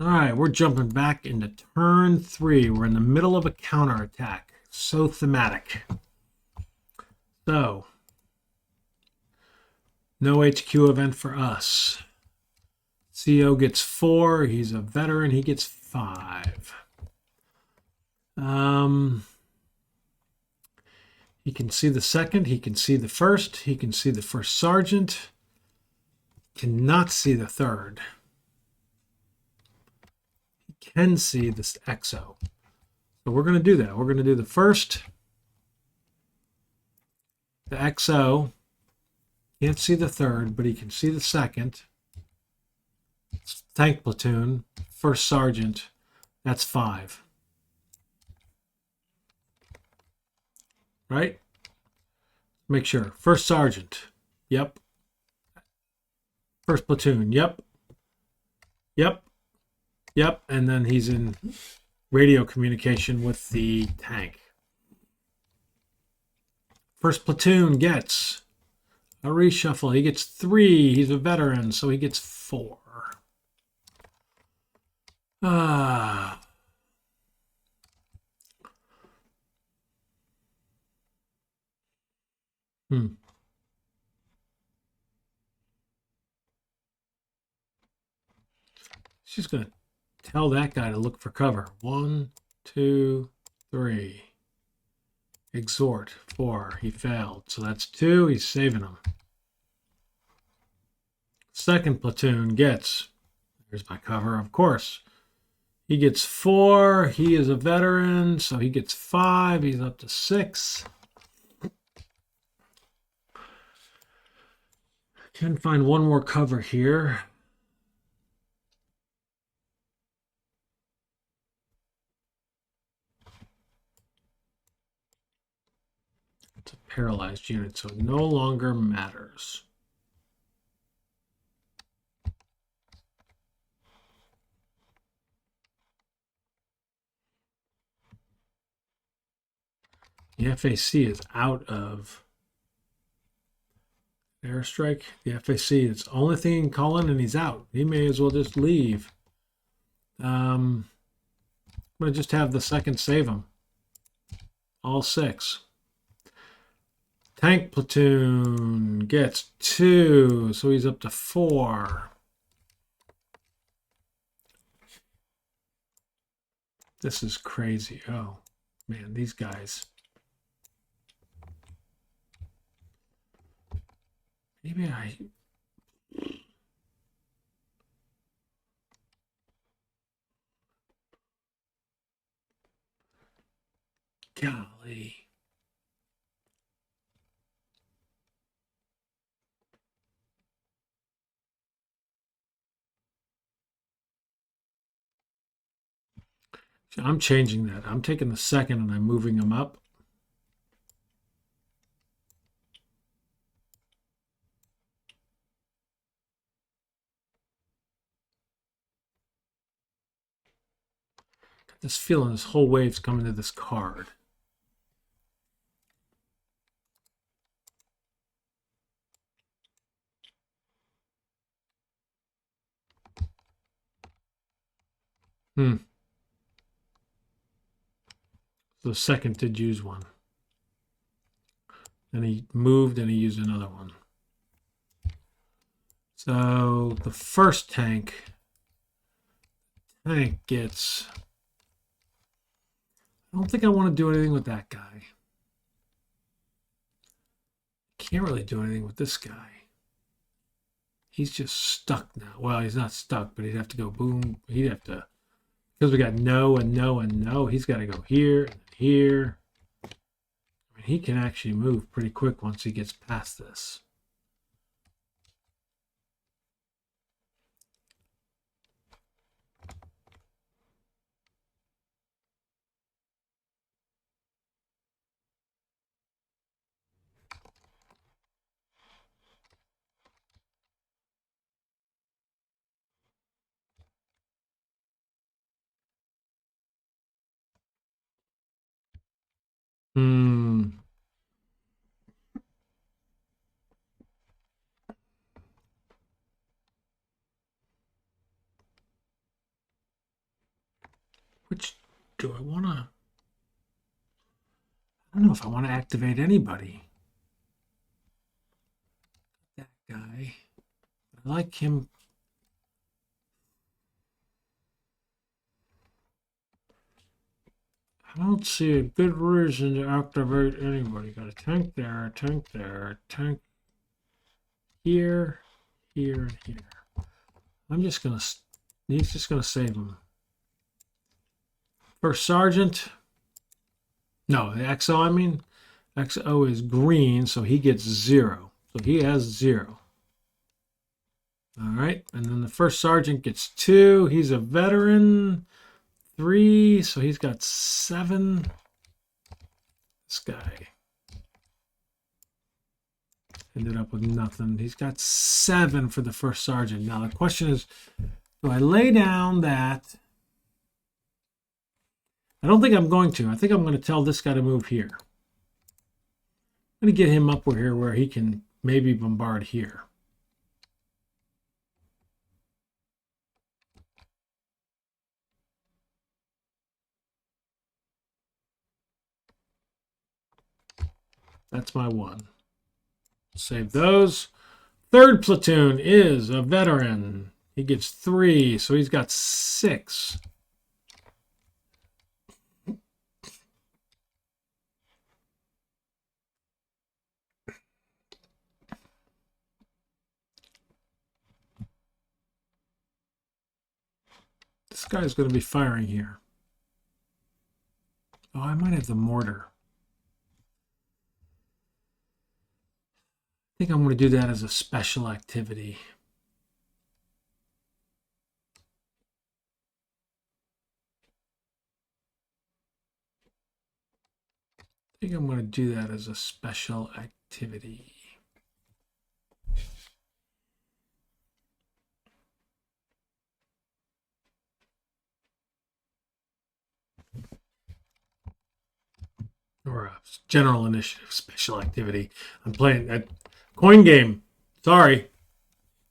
All right, we're jumping back into turn 3. We're in the middle of a counterattack. So thematic. So, no HQ event for us. CO gets 4. He's a veteran. He gets 5. He can see the second. He can see the first. He can see the first sergeant. Cannot see the third. He can see this XO. So we're going to do that. We're going to do the first. The XO. Can't see the third, but he can see the second. Tank platoon. First sergeant. That's 5. Right? Make sure. First sergeant. Yep. First platoon. Yep. Yep. Yep. And then he's in radio communication with the tank. First platoon gets a reshuffle. He gets 3. He's a veteran, so he gets 4. She's going to tell that guy to look for cover. 1, 2, 3. Exhort. 4. He failed. So that's 2. He's saving him. Second platoon gets, here's my cover, of course. He gets 4. He is a veteran, so he gets 5. He's up to 6. Can find one more cover here. It's a paralyzed unit, so it no longer matters. The FAC is out of airstrike. The FAC, it's the only thing he can call in, and he's out. He may as well just leave. I'm going to just have the second save him. All 6. Tank platoon gets 2, so he's up to 4. This is crazy. Oh, man, these guys. Maybe I... Golly. I'm changing that. I'm taking the second and I'm moving them up. Got this feeling this whole wave's coming to this card. The second did use one. Then he moved and he used another one. So the first tank gets... I don't think I want to do anything with that guy. Can't really do anything with this guy. He's just stuck now. Well, he's not stuck, but he'd have to go boom. He'd have to... Because we got no and no and no. He's got to go here and here. I mean, he can actually move pretty quick once he gets past this. Which do I want to? I don't know if I want to activate anybody. That guy. I like him. I don't see a good reason to activate anybody. Got a tank there, a tank there, a tank here, here, and here. I'm just gonna. He's just gonna save him. First sergeant. No, the XO. I mean, XO is green, so he gets 0. So he has 0. All right, and then the first sergeant gets 2. He's a veteran. 3, so he's got 7. This guy ended up with nothing. He's got 7 for the first sergeant. Now the question is, do I lay down that? I don't think I'm going to. I think I'm going to tell this guy to move here. I'm going to get him up here where he can maybe bombard here. That's my 1. Save those. Third platoon is a veteran. He gets 3, so he's got 6. This guy's going to be firing here. Oh, I might have the mortar. I think I'm going to do that as a special activity. I think I'm going to do that as a special activity. Or a general initiative, special activity. I'm playing a coin game. Sorry.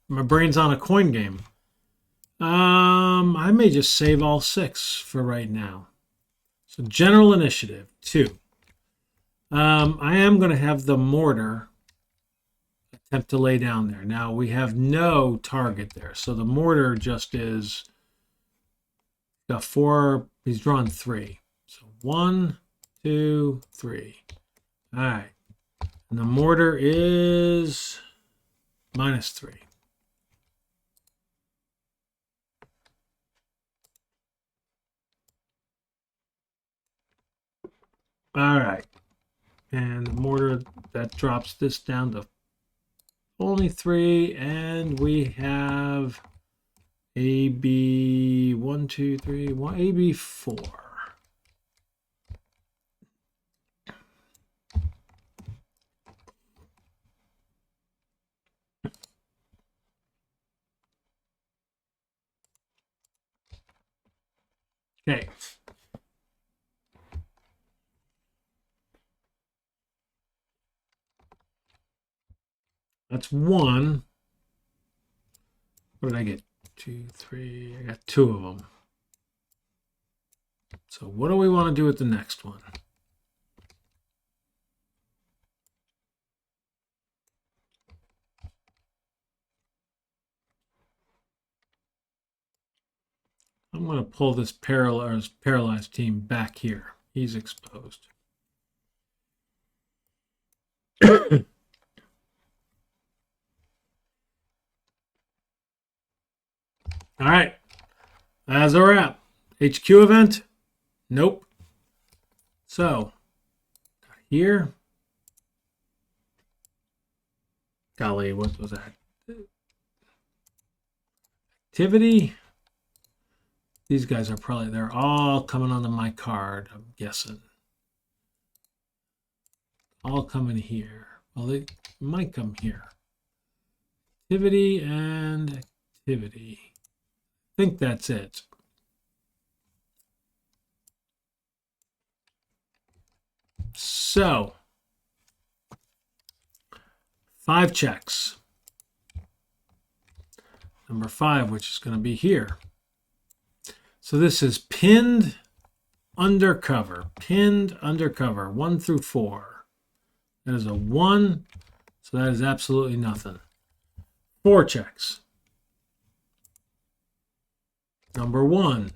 My brain's on a coin game. I may just save all 6 for right now. So general initiative, 2. I am going to have the mortar attempt to lay down there. Now we have no target there. So the mortar just is got 4. He's drawn 3. So 1, 2, 3. All right. And the mortar is -3. All right. And the mortar, that drops this down to only 3. And we have AB 1, 2, 3, 1, AB 4. Okay. That's 1. What did I get? 2, 3. I got 2 of them. So what do we want to do with the next one? I'm going to pull this paralyzed team back here. He's exposed. All right. That's a wrap. HQ event? Nope. So, here. Golly, what was that? Activity. These guys are probably, they're all coming onto my card, I'm guessing. All coming here. Well, they might come here. Activity and activity. I think that's it. So, 5 checks. Number 5, which is going to be here. So this is pinned undercover, pinned undercover, 1 through 4. That is a 1, so that is absolutely nothing. 4 checks. Number 1 is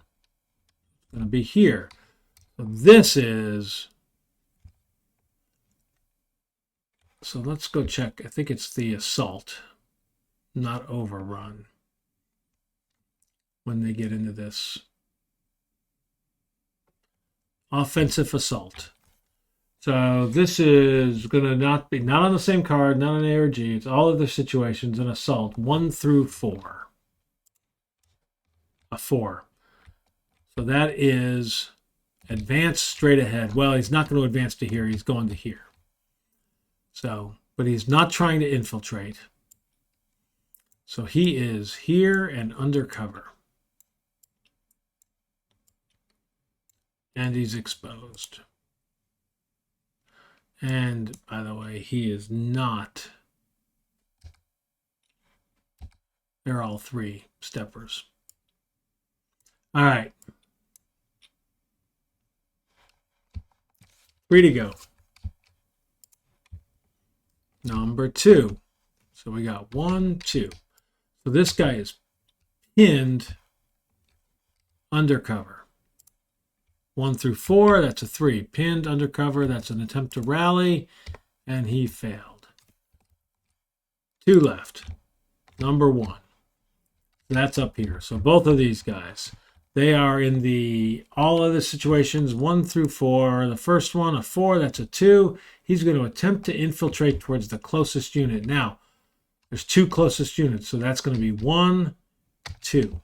going to be here. So this is, so let's go check. I think it's the assault, not overrun, when they get into this. Offensive assault. So this is going to not on the same card, not an ARG. It's all other situations, an assault, 1 through 4. A 4. So that is advance straight ahead. Well, he's not going to advance to here. He's going to here. So, but he's not trying to infiltrate. So he is here and undercover. And he's exposed. And by the way, he is not. They're all 3 steppers. All right. 3 to go. Number 2. So we got 1, 2. So this guy is pinned undercover. 1 through 4, that's a 3. Pinned undercover, that's an attempt to rally, and he failed. 2 left. Number 1. That's up here. So both of these guys, they are in the all other situations, 1 through 4. The first one, a 4, that's a 2. He's going to attempt to infiltrate towards the closest unit. Now, there's 2 closest units, so that's going to be 1, 2.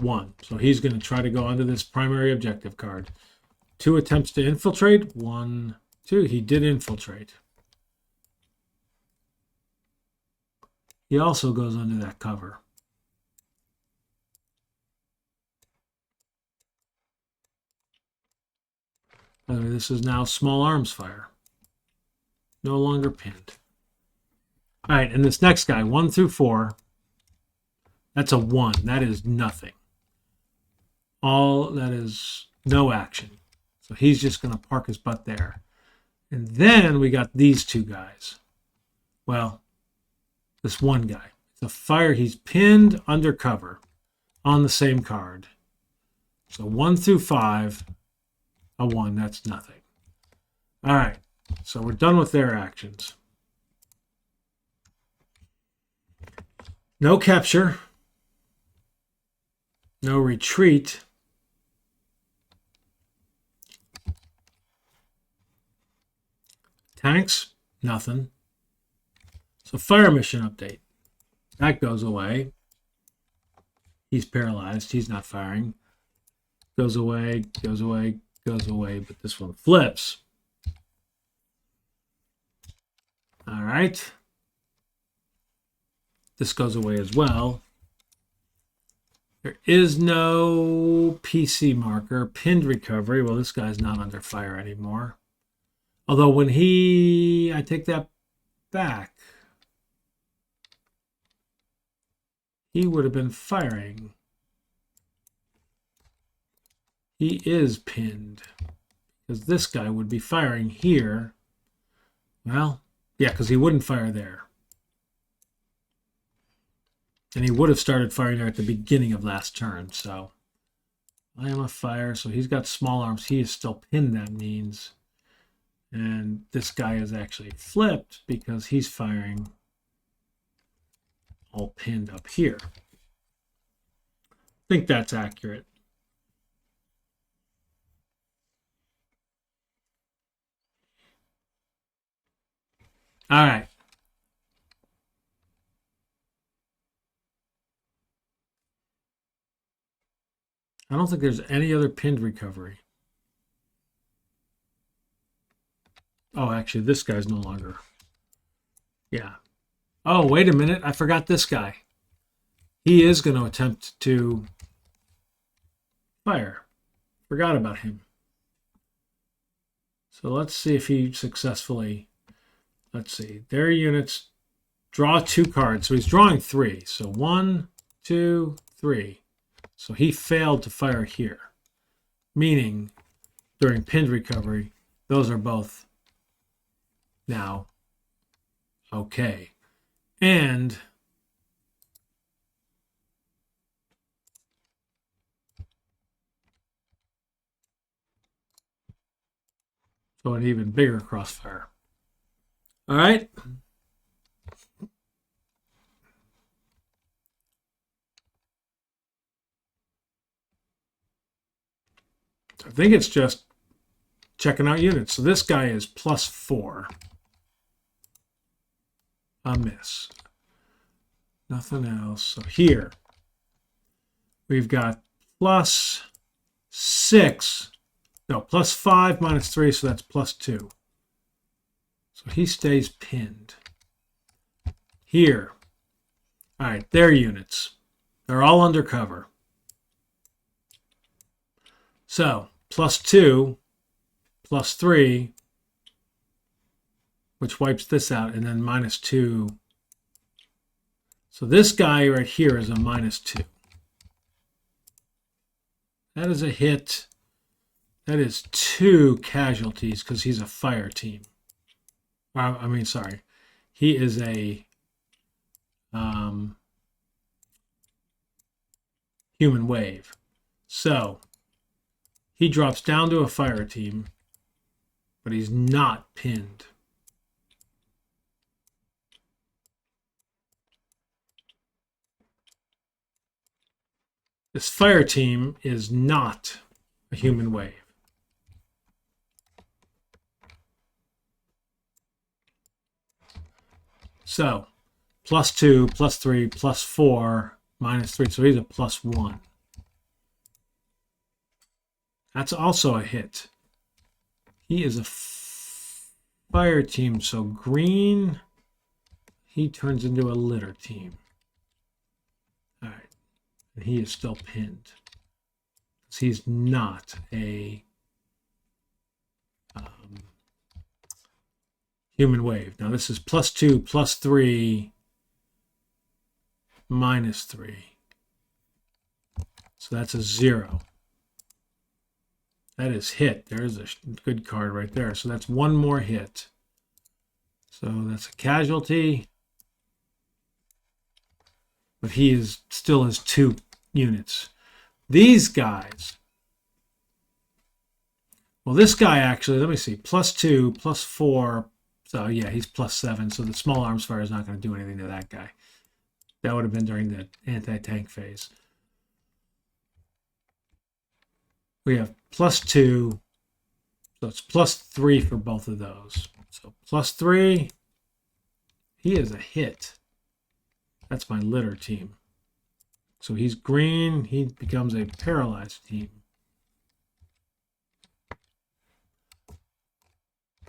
1. So he's going to try to go onto this primary objective card. 2 attempts to infiltrate. 1, 2. He did infiltrate. He also goes under that cover. By the way, this is now small arms fire. No longer pinned. All right, and this next guy, 1 through 4, that's a 1. That is nothing. All that is no action. So he's just going to park his butt there. And then we got these 2 guys. Well, this one guy. It's a fire. He's pinned undercover on the same card. So 1 through 5, a 1. That's nothing. All right. So we're done with their actions. No capture. No retreat. Tanks, nothing. So fire mission update. That goes away. He's paralyzed. He's not firing. Goes away, goes away, goes away. But this one flips. All right. This goes away as well. There is no PC marker. Pinned recovery. Well, this guy's not under fire anymore. Although when I take that back, he would have been firing. He is pinned because this guy would be firing here. Well, yeah, because he wouldn't fire there. And he would have started firing there at the beginning of last turn. So I am a fire. So he's got small arms. He is still pinned, that means. And this guy is actually flipped because he's firing all pinned up here. I think that's accurate. All right. I don't think there's any other pinned recovery. Oh, actually, this guy's no longer. Yeah. Oh, wait a minute. I forgot this guy. He is going to attempt to fire. Forgot about him. So let's see if he successfully... Let's see. Their units draw 2 cards. So he's drawing 3. So 1, 2, 3. So he failed to fire here, meaning during pinned recovery, those are both now okay. And so an even bigger crossfire. All right. I think it's just checking out units. So this guy is +4. A miss. Nothing else. So here we've got +6. No, +5 -3, so that's +2. So he stays pinned. Here. All right, their units. They're all undercover. So +2, +3, which wipes this out, and then -2. So this guy right here is a -2. That is a hit. That is 2 casualties because he's a fire team. I mean, sorry. He is a human wave. So he drops down to a fire team, but he's not pinned. This fire team is not a human wave. So +2, +3, +4, -3. So he's a +1. That's also a hit. He is a fire team. So green, he turns into a litter team. All right. And he is still pinned. He's not a human wave. Now this is +2, +3, -3. So that's a 0. That is hit. There's a good card right there. So that's one more hit. So that's a casualty. But he is still has 2 units. These guys. Well, this guy actually, let me see, +2, +4. So yeah, he's +7. So the small arms fire is not going to do anything to that guy. That would have been during the anti-tank phase. We have +2. So it's +3 for both of those. So +3. He is a hit. That's my litter team. So he's green. He becomes a paralyzed team.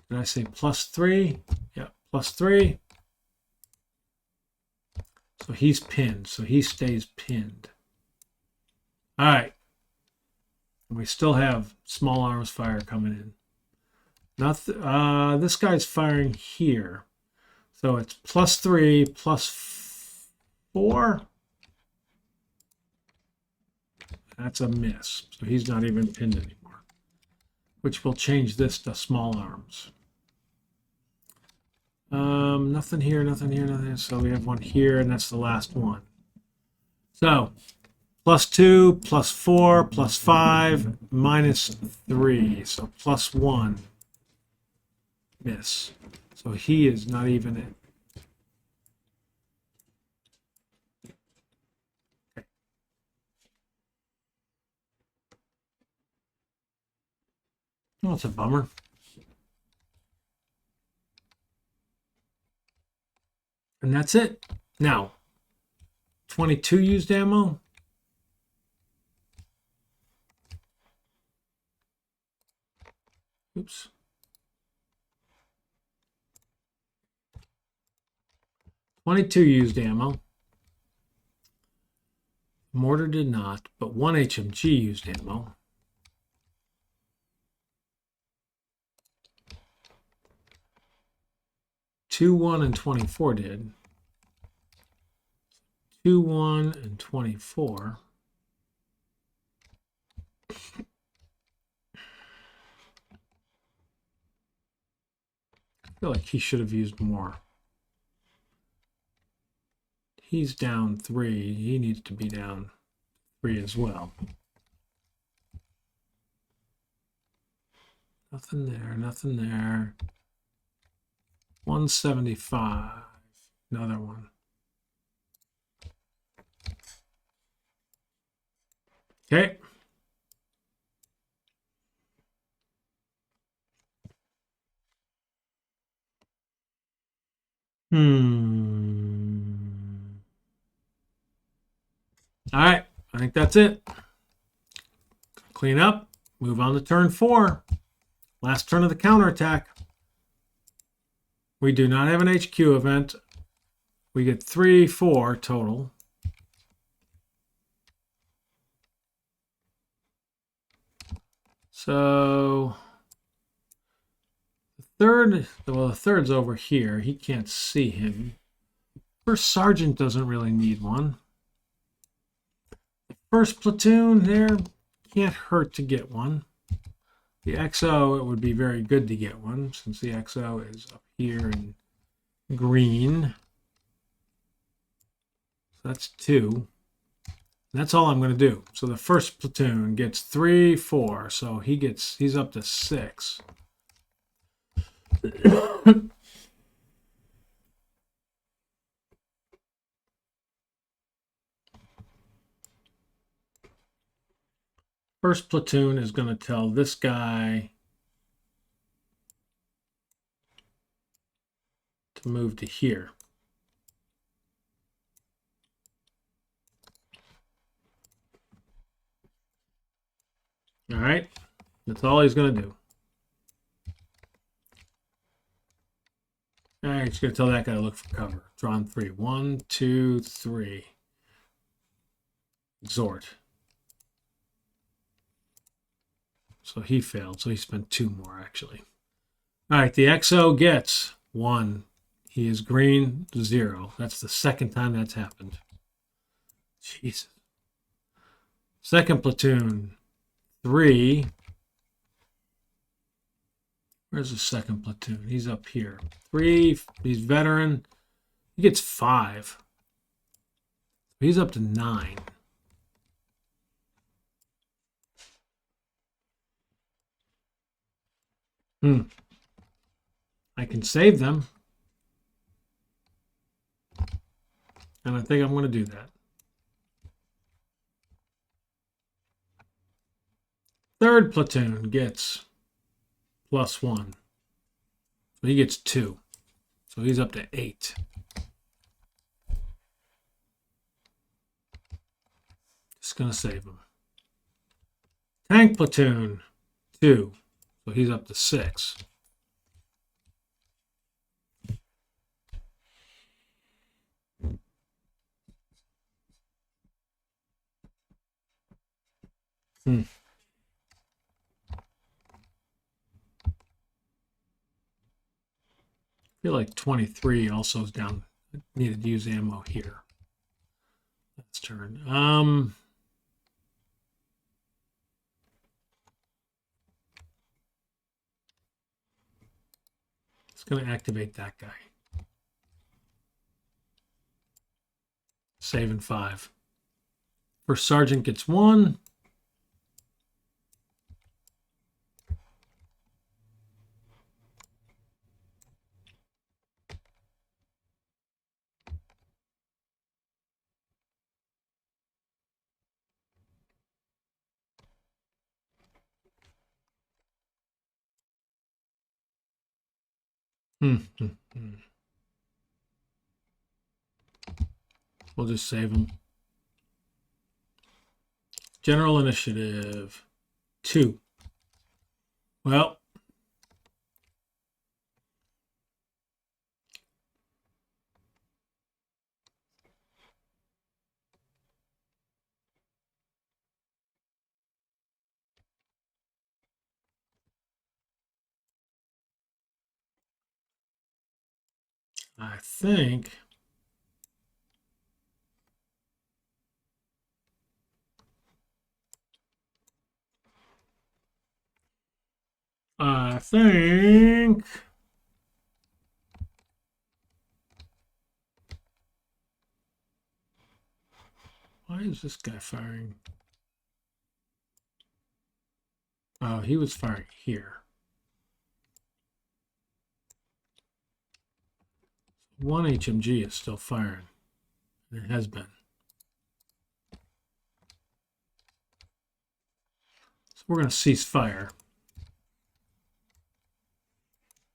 Did I say +3? Yeah, +3. So he's pinned. So he stays pinned. All right. And we still have small arms fire coming in. This guy's firing here. So it's +3, +4. That's a miss. So he's not even pinned anymore. Which will change this to small arms. Nothing here, nothing here, nothing here. So we have one here, and that's the last one. So +2, +4, +5, -3. So +1. Miss. So he is not even in. Okay. Well, that's a bummer. And that's it. Now, 22 used ammo. Oops. .22 used ammo. Mortar did not, but 1 HMG used ammo. Two 1 and 24 did. 2 1 and 24. feel like he should have used more. He's down 3. He needs to be down 3 as well. Nothing there, nothing there. 175. Another one. Okay. All right. I think that's it. Clean up. Move on to turn 4. Last turn of the counterattack. We do not have an HQ event. We get 3, 4 total. So the third's over here. He can't see him. First sergeant doesn't really need one. The first platoon there can't hurt to get one. The XO, it would be very good to get one since the XO is up here in green. So that's 2. And that's all I'm going to do. So the first platoon gets 3, 4. So he's up to 6. First platoon is going to tell this guy to move to here. All right. That's all he's going to do. All right, he's going to tell that guy to look for cover. Drawn 3. 1, 2, 3. Exhort. So he failed. So he spent 2 more, actually. All right, the XO gets 1. He is green, 0. That's the second time that's happened. Jesus. Second platoon, 3. Where's the second platoon? He's up here. 3. He's veteran. He gets 5. He's up to 9. I can save them. And I think I'm going to do that. Third platoon gets +1. So he gets 2. So he's up to 8. Just going to save him. Tank platoon, 2. So he's up to 6. I feel like 23 also is down. Needed to use ammo here. Let's turn. It's going to activate that guy. Saving 5. First sergeant gets 1. We'll just save him. General initiative 2. Well, I think Why is this guy firing? Oh, he was firing here. One HMG is still firing. It has been. So we're going to cease fire.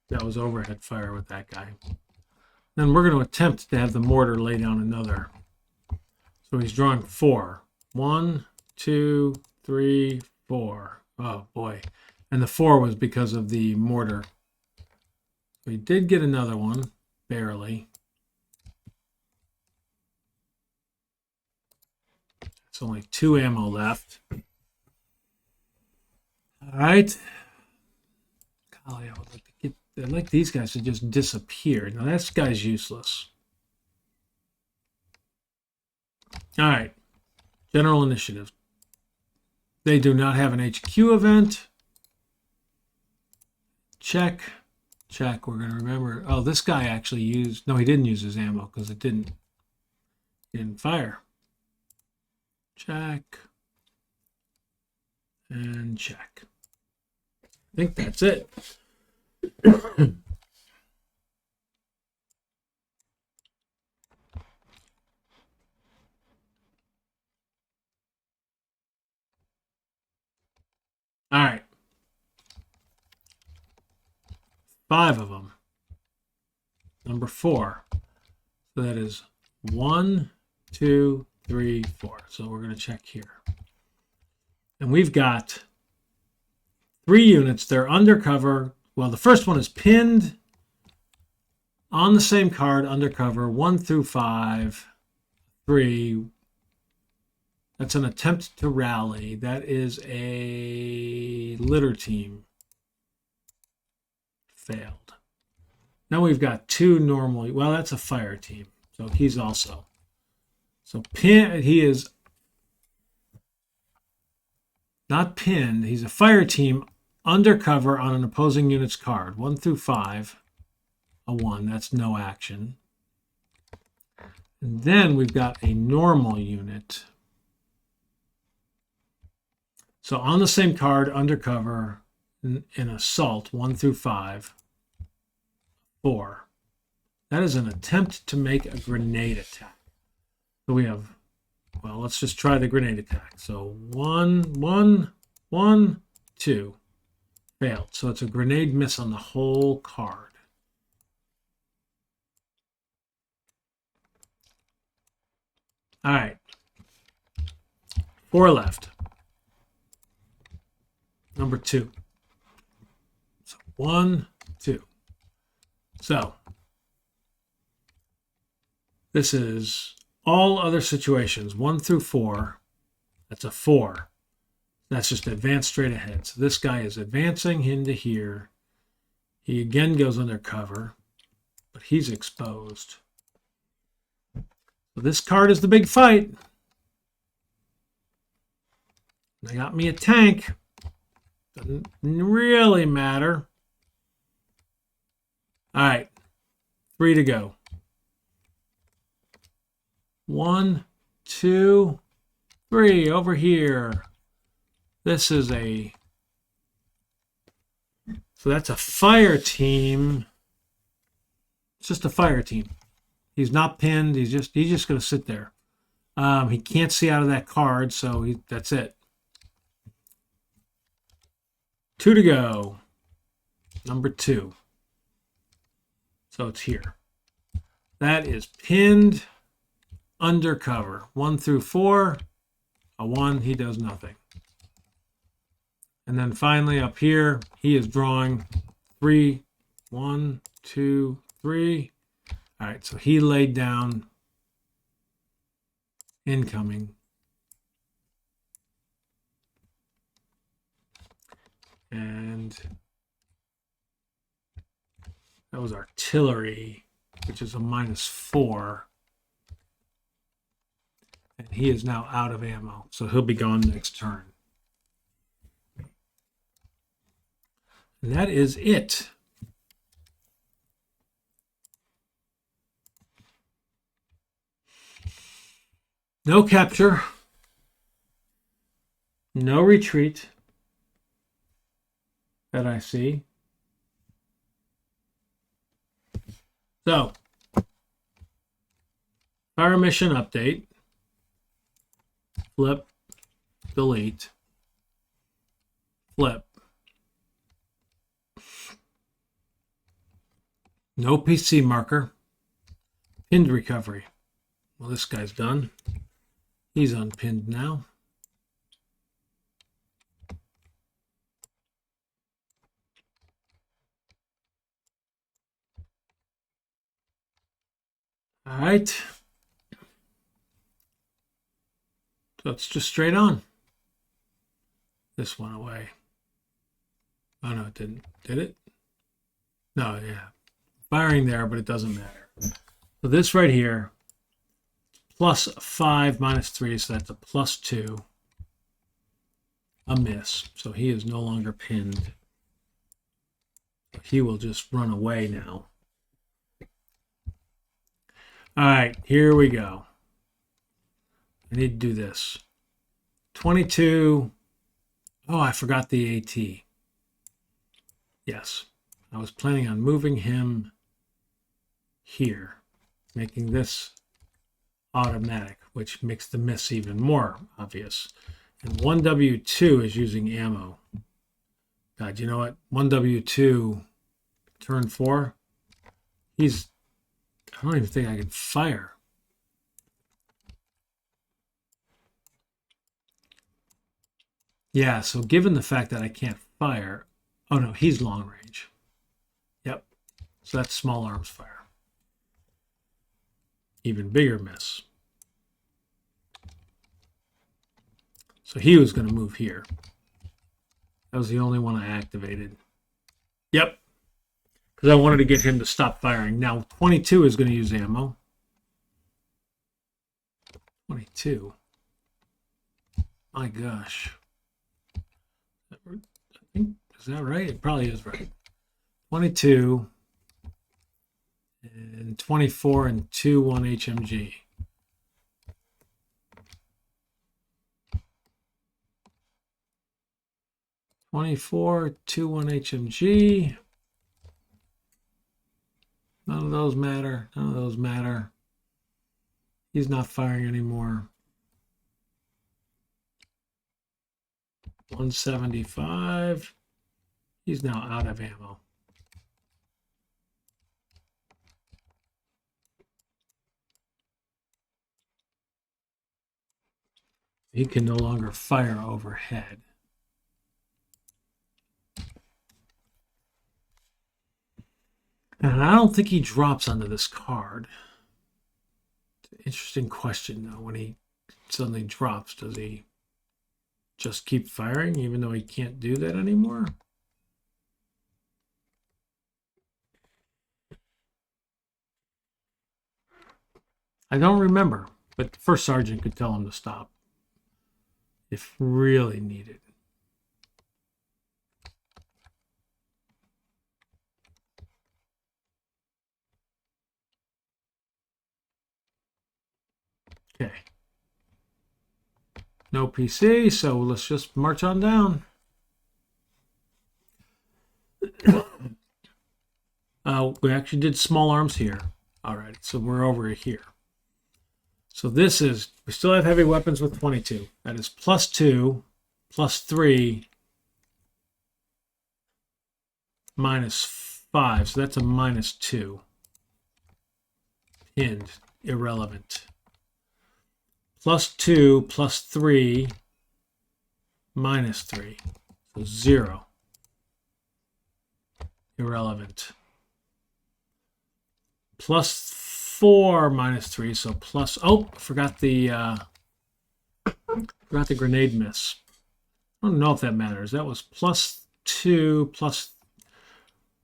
That was overhead fire with that guy. Then we're going to attempt to have the mortar lay down another. So he's drawing 4. 1, 2, 3, 4. Oh boy. And the 4 was because of the mortar. We did get another one, barely. It's only 2 ammo left. All right. Golly, I would like to get. I'd like these guys to just disappear. Now this guy's useless. All right. General initiative. They do not have an HQ event. Check. Check. We're going to remember. Oh, this guy actually used. No, he didn't use his ammo because it didn't. He didn't fire. Check. And check. I think that's it. All right. 5 of them. Number 4. So that is 1, 2, 3, 4. So we're going to check here. And we've got 3 units. They're undercover. Well, the first one is pinned on the same card, undercover, 1 through 5, 3. That's an attempt to rally. That is a litter team. Failed. Now we've got 2 normally. Well, that's a fire team. So he's also. So he is not pinned. He's a fire team undercover on an opposing unit's card. 1 through 5. A 1. That's no action. And then we've got a normal unit. So on the same card, undercover, in assault, 1 through 5, 4. That is an attempt to make a grenade attack. So we have, well, let's just try the grenade attack. So 1, 1, 1, 2. Failed. So it's a grenade miss on the whole card. All right. 4 left. Number 2. So 1, 2. So this is all other situations, 1 through 4. That's a 4. That's just advance straight ahead. So this guy is advancing into here. He again goes undercover, but he's exposed. So this card is the big fight. They got me a tank. Doesn't really matter. All right. 3 to go. 1, 2, 3. Over here. This is a. So that's a fire team. It's just a fire team. He's not pinned. He's just going to sit there. He can't see out of that card, so that's it. 2 to go. Number 2. So it's here. That is pinned undercover. 1 through 4. A 1. He does nothing. And then finally up here, he is drawing 3. 1, 2, 3. All right, so he laid down incoming. And that was artillery, which is a -4. And he is now out of ammo, so he'll be gone next turn. And that is it. No capture. No retreat that I see. So, fire mission update. Flip, delete, flip. No PC marker. Pinned recovery. Well, this guy's done. He's unpinned now. All right. So it's just straight on. This one away. Oh, no, it didn't. Did it? No, yeah. Firing there, but it doesn't matter. So this right here, +5 -3, so that's a +2. A miss. So he is no longer pinned. He will just run away now. All right, here we go. I need to do this. 22. Oh, I forgot the AT. Yes, I was planning on moving him here, making this automatic, which makes the miss even more obvious. And 1W2 is using ammo. God, you know what? 1W2, turn 4. I don't even think I can fire. Yeah, so given the fact that I can't fire, oh no, he's long range. Yep, so that's small arms fire. Even bigger miss. So he was going to move here. That was the only one I activated. Yep, because I wanted to get him to stop firing. Now 22 is going to use ammo. 22. My gosh. I think, is that right? It probably is right. 22 and 24 and 2-1 HMG. '24 2-1 HMG. None of those matter. None of those matter. He's not firing anymore. 175. He's now out of ammo. He can no longer fire overhead. And I don't think he drops onto this card. Interesting question, though. When he suddenly drops, does he just keep firing even though he can't do that anymore? I don't remember, but the first sergeant could tell him to stop if really needed. Okay. No PC, so let's just march on down. We actually did small arms here. All right, so we're over here. So this is, we still have heavy weapons with 22. That is +2, +3, -5. So that's a -2. Pinned, irrelevant. +2, +3, -3. So 0. Irrelevant. +4, -3. So plus. Oh, forgot the grenade miss. I don't know if that matters. That was +2 plus.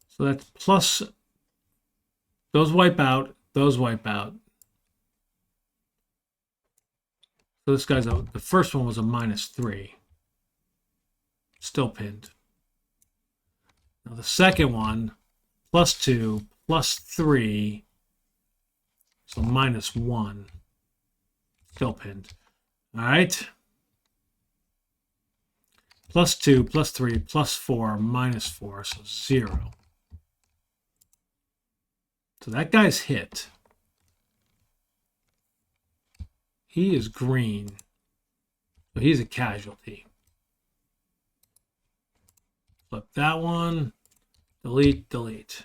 So that's plus. Those wipe out. Those wipe out. So this guy's the first one was a -3. Still pinned. Now the second one, +2, +3, so -1. Still pinned. All right. +2, +3, +4, -4, so 0. So that guy's hit. He is green. So he's a casualty. Flip that one. Delete, delete.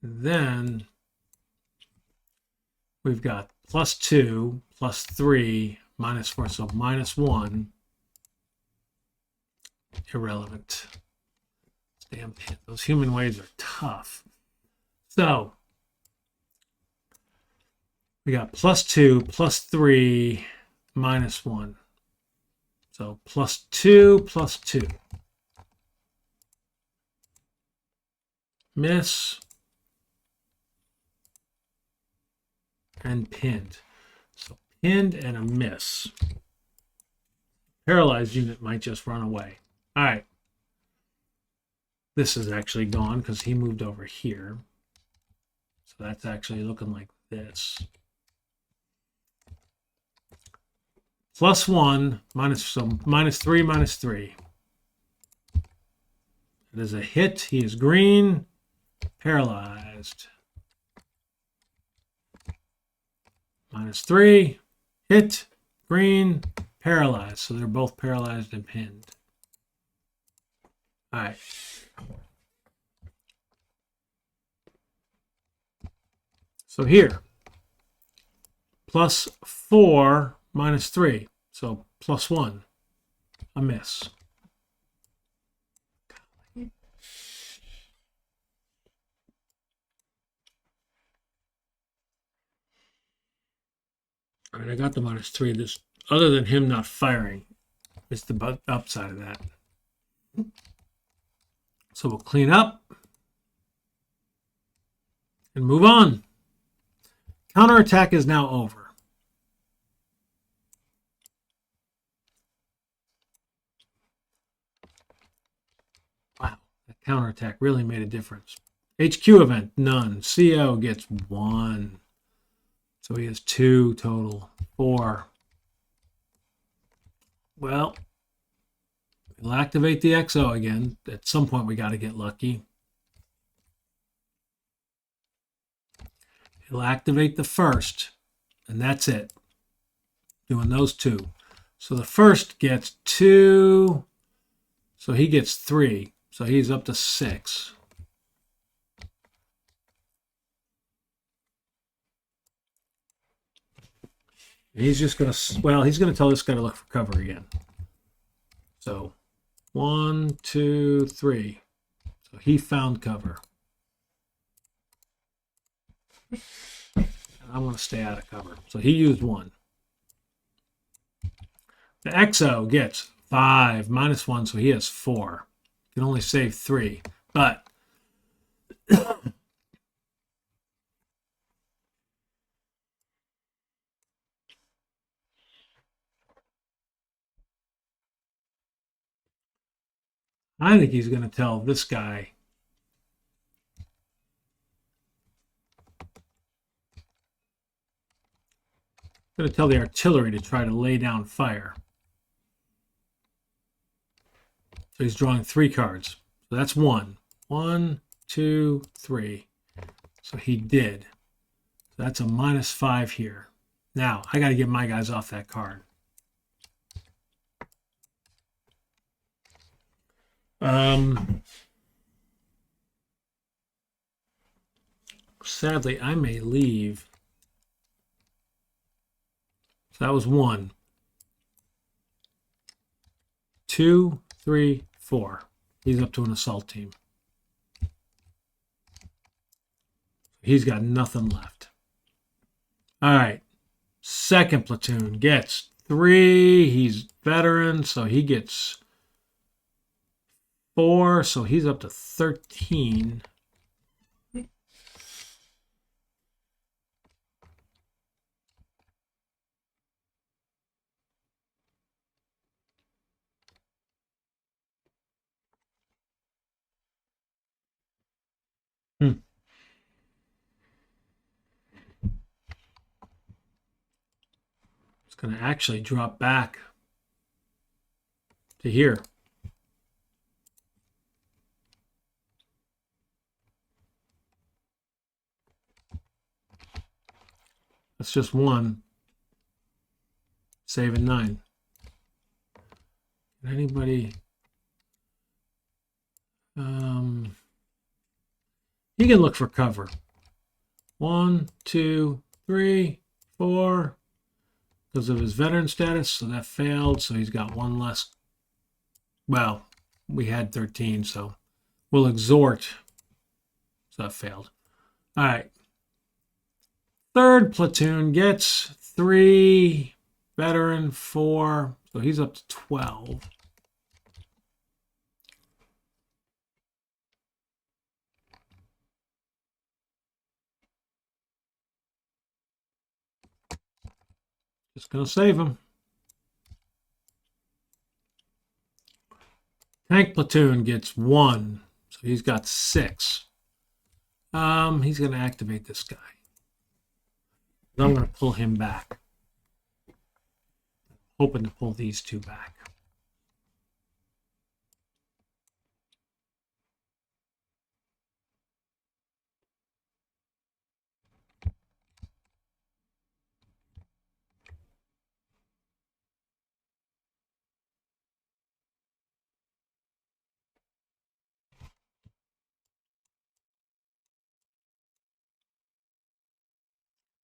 Then we've got +2, +3, -4, so -1. Irrelevant. Damn pin. Those human waves are tough. So we got +2, +3, -1. So +2, +2. Miss. And pinned. So pinned and a miss. Paralyzed unit might just run away. All right. This is actually gone because he moved over here. So that's actually looking like this. +1, so -3, -3. It is a hit. He is green. Paralyzed. -3. Hit. Green. Paralyzed. So they're both paralyzed and pinned. All right. So here, +4, -3. So +1. A miss. All right, I got the -3. This, other than him not firing, is the upside of that. So we'll clean up and move on. Counterattack is now over. Wow, that counterattack really made a difference. HQ event, none. CO gets 1. So he has 2 total. 4. Well, we'll activate the XO again. At some point, we got to get lucky. He'll activate the first, and that's it. Doing those 2. So the first gets 2. So he gets 3. So he's up to 6. He's just going to, well, he's going to tell this guy to look for cover again. So 1, 2, 3. So he found cover. And I want to stay out of cover. So he used 1. The XO gets 5 -1, so he has 4. Can only save 3. But I think he's going to tell this guy going to tell the artillery to try to lay down fire. So he's drawing 3 cards. So that's 1. 1, 2, 3. So he did. So that's a -5 here. Now, I got to get my guys off that card. Sadly, I may leave. So that was 1. 2, 3, 4. He's up to an assault team. He's got nothing left. All right. Second platoon gets 3. He's veteran, so he gets 4. So he's up to 13. going to actually drop back to here. That's just one. Saving 9. Anybody? He can look for cover. 1, 2, 3, 4. Because of his veteran status, so that failed. So he's got one less. Well, we had 13, so we'll exhort. So that failed. All right. Third platoon gets 3, veteran 4, so he's up to 12. Just gonna save him. Tank platoon gets 1, so he's got 6. He's gonna activate this guy. I'm gonna pull him back. Hoping to pull these 2 back.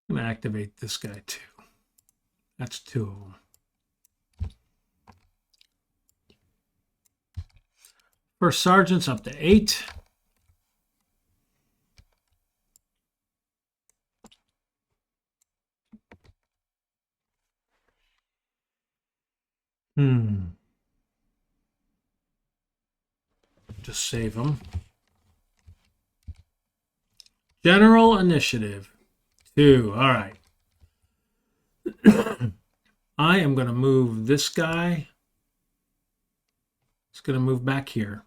I'm gonna activate this guy too. That's 2 of them. First sergeant's up to 8. Just save them. General initiative 2. All right. I am going to move this guy. It's going to move back here.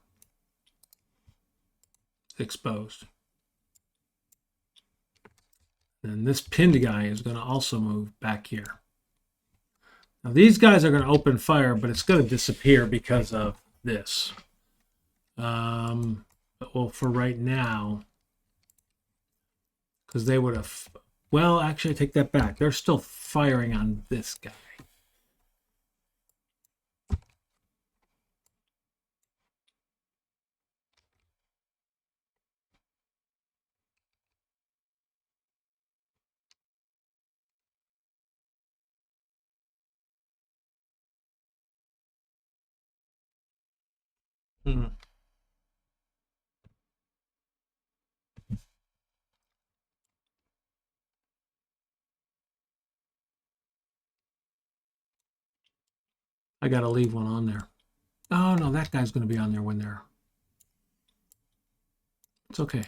Exposed. And this pinned guy is going to also move back here. Now these guys are going to open fire, but it's going to disappear because of this. Well, for right now, because they would have, well, actually I take that back. They're still firing on this guy. I got to leave one on there. Oh, no, that guy's going to be on there when they're... It's okay.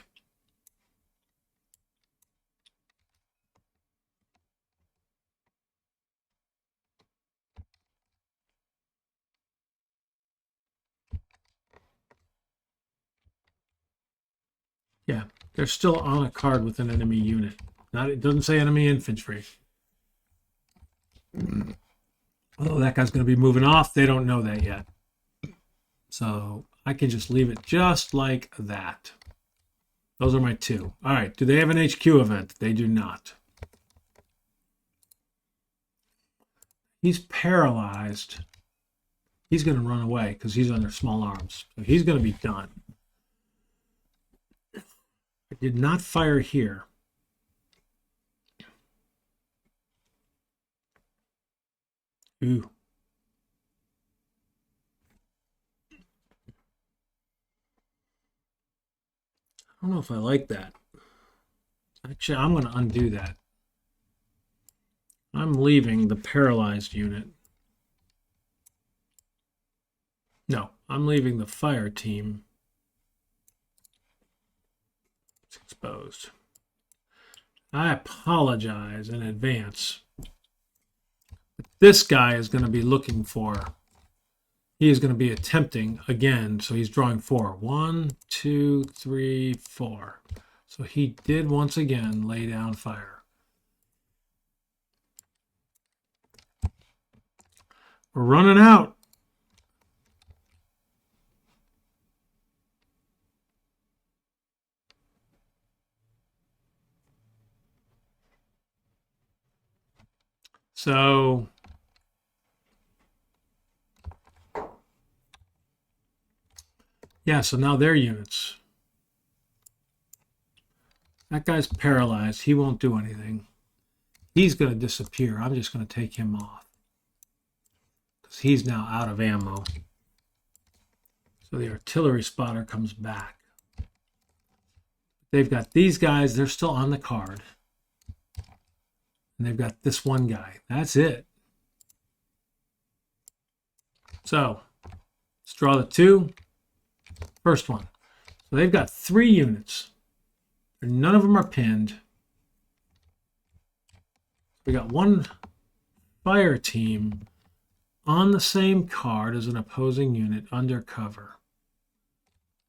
Yeah, they're still on a card with an enemy unit. It doesn't say enemy infantry. Although that guy's going to be moving off, they don't know that yet. So I can just leave it just like that. Those are my 2. All right, do they have an HQ event? They do not. He's paralyzed. He's going to run away because he's under small arms. So he's going to be done. I did not fire here. Ooh. I don't know if I like that. Actually, I'm going to undo that. I'm leaving the paralyzed unit. No, I'm leaving the fire team. It's exposed. I apologize in advance. But this guy is going to be looking for... He is going to be attempting again, so he's drawing 4. 1, 2, 3, 4. So he did once again lay down fire. We're running out. So yeah, so now their units. That guy's paralyzed. He won't do anything. He's going to disappear. I'm just going to take him off because he's now out of ammo. So the artillery spotter comes back. They've got these guys. They're still on the card. And they've got this one guy. That's it. So let's draw the two. First one. So they've got 3 units. None of them are pinned. We got one fire team on the same card as an opposing unit under cover.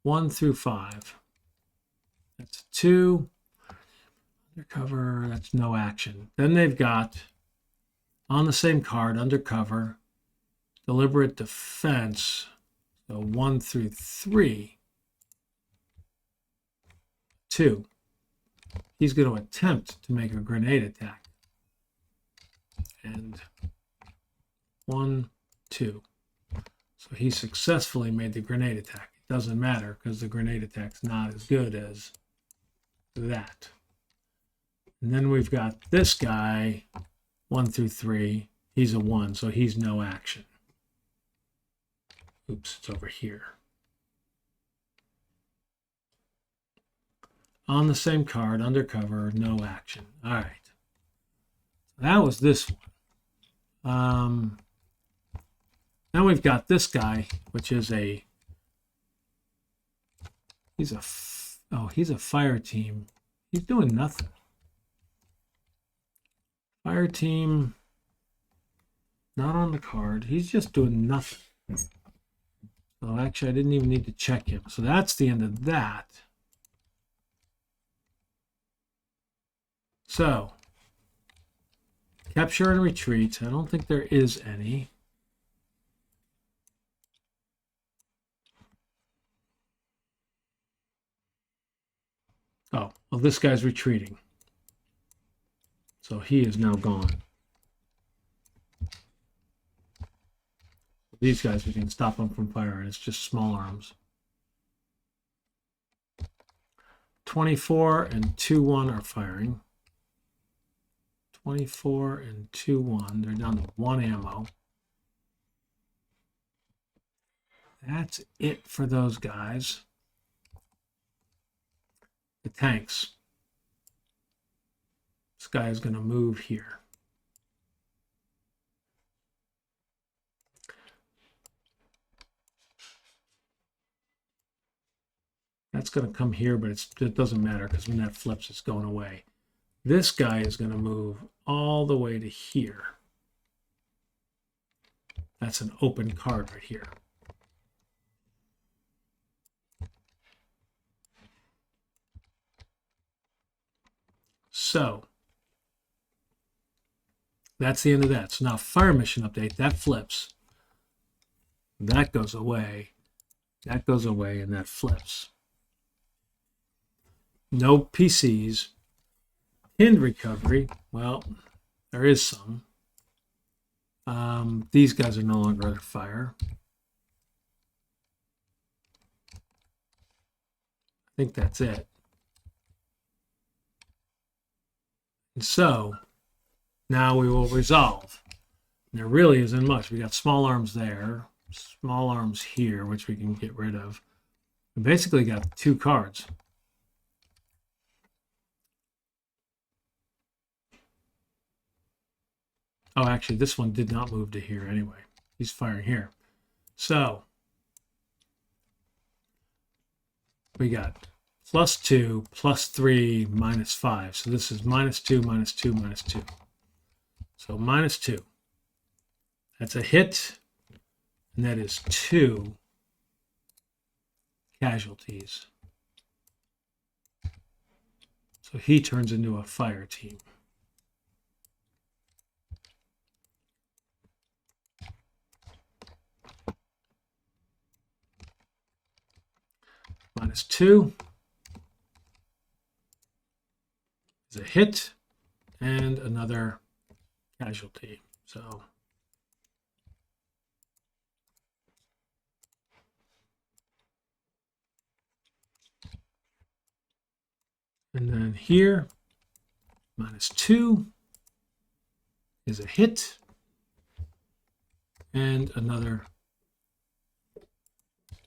1 through 5. That's 2. Undercover, that's no action. Then they've got on the same card under cover, deliberate defense. So 1 through 3. 2. He's going to attempt to make a grenade attack. And 1, 2. So he successfully made the grenade attack. It doesn't matter because the grenade attack's not as good as that. And then we've got this guy, 1 through 3. He's a 1, so he's no action. Oops, it's over here. On the same card, undercover, no action. All right. That was this one. Now we've got this guy, which is he's a fire team. He's doing nothing. Fire team, not on the card. He's just doing nothing. So actually, I didn't even need to check him. So that's the end of that. So, capture and retreat. I don't think there is any. Oh, well, this guy's retreating. So he is now gone. These guys, we can stop them from firing. It's just small arms. 24 and 2-1 are firing. 24 and 2-1. They're down to 1 ammo. That's it for those guys. The tanks. This guy is going to move here. That's going to come here, but it doesn't matter because when that flips, it's going away. This guy is going to move all the way to here. That's an open card right here. So that's the end of that. So now fire mission update, that flips. That goes away. That goes away and that flips. No PCs. Pinned recovery. Well, there is some. These guys are no longer under fire. I think that's it. And so now we will resolve. And there really isn't much. We got small arms there, small arms here, which we can get rid of. We basically got 2 cards. Oh, actually, this one did not move to here anyway. He's firing here. So we got +2, +3, -5. So this is -2, -2, -2. So -2. That's a hit, and that is 2 casualties. So he turns into a fire team. -2 is a hit and another casualty. So and then here, -2 is a hit and another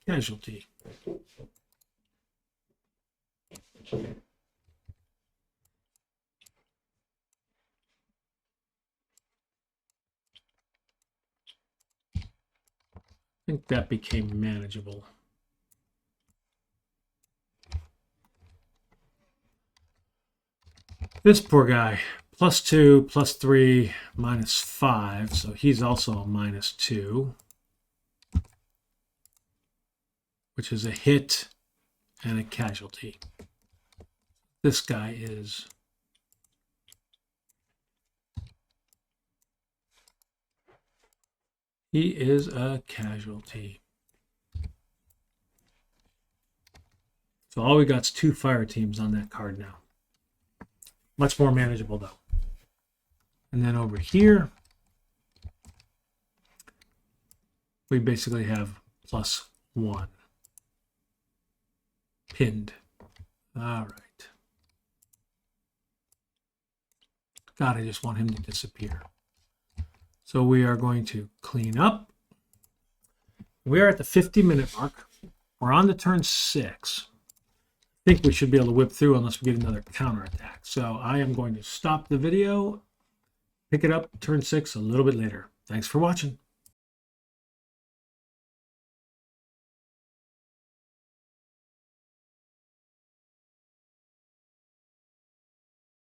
casualty. I think that became manageable. This poor guy, +2, +3, -5, so he's also a -2, which is a hit and a casualty. This guy is a casualty. So all we got is 2 fire teams on that card now. Much more manageable though. And then over here, we basically have +1 pinned. All right. God, I just want him to disappear. So we are going to clean up. We are at the 50-minute mark. We're on to turn 6. I think we should be able to whip through unless we get another counterattack. So I am going to stop the video, pick it up, turn 6 a little bit later. Thanks for watching.